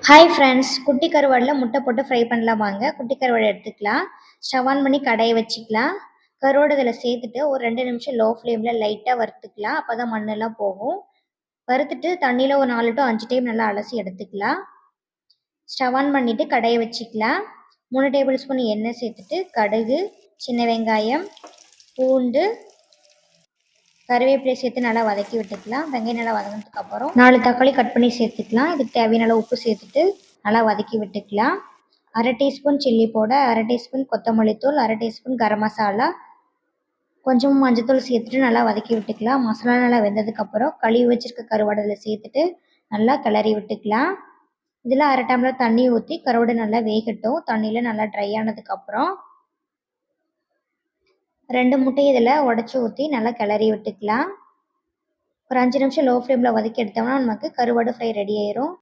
Hi friends, குட்டி கருவாடில் முட்டை போட்டு ஃப்ரை பண்ணலாம் வாங்க. குட்டி கருவாடு எடுத்துக்கலாம். ஸ்டவ் ஆன் பண்ணி கடாயை வச்சுக்கலாம். கருவாடு இதில் சேர்த்துட்டு ஒரு 2 நிமிஷம் லோ ஃப்ளேமில் லைட்டாக வறுத்துக்கலாம். அப்போ தான் மண்ணெல்லாம் போகும். வறுத்துட்டு தண்ணியில் ஒரு 4 to 5 டைம் நல்லா அலசி எடுத்துக்கலாம். ஸ்டவ் ஆன் பண்ணிவிட்டு கடாயை வச்சுக்கலாம். 3 டேபிள் ஸ்பூன் எண்ணெய் சேர்த்துட்டு கடுகு, சின்ன வெங்காயம், பூண்டு, கருவேப்பிலை சேர்த்து நல்லா வதக்கி விட்டுக்கலாம். வெங்காயம் நல்லா வதங்கினதுக்கப்புறம் 4 தக்காளி கட் பண்ணி சேர்த்துக்கலாம். இதுக்கு தேவையான உப்பு சேர்த்துட்டு நல்லா வதக்கி விட்டுக்கலாம். 1/2 டீஸ்பூன் சில்லி பவுடர், 1/2 டீஸ்பூன் கொத்தமல்லி தூள், 1/2 டீஸ்பூன் கரம் மசாலா, கொஞ்சம் மஞ்சத்தூள் சேர்த்துட்டு நல்லா வதக்கி விட்டுக்கலாம். மசாலா நல்லா வெந்ததுக்கப்புறம் கழுவி வச்சிருக்க கருவாடில் சேர்த்துட்டு நல்லா கிளறி விட்டுக்கலாம். இதில் 1/2 டம்ளர் தண்ணி ஊற்றி கருவாடு நல்லா வேகட்டும். தண்ணியில் நல்லா ட்ரை ஆனதுக்கப்புறம் 2 முட்டையை இதில் உடச்சி ஊற்றி நல்லா கிளறி விட்டுக்கலாம். ஒரு 5 நிமிஷம் லோ ஃப்ளேமில் வதக்கி எடுத்தோம்னா நமக்கு கருவாடு ஃப்ரை ரெடி ஆயிரும்.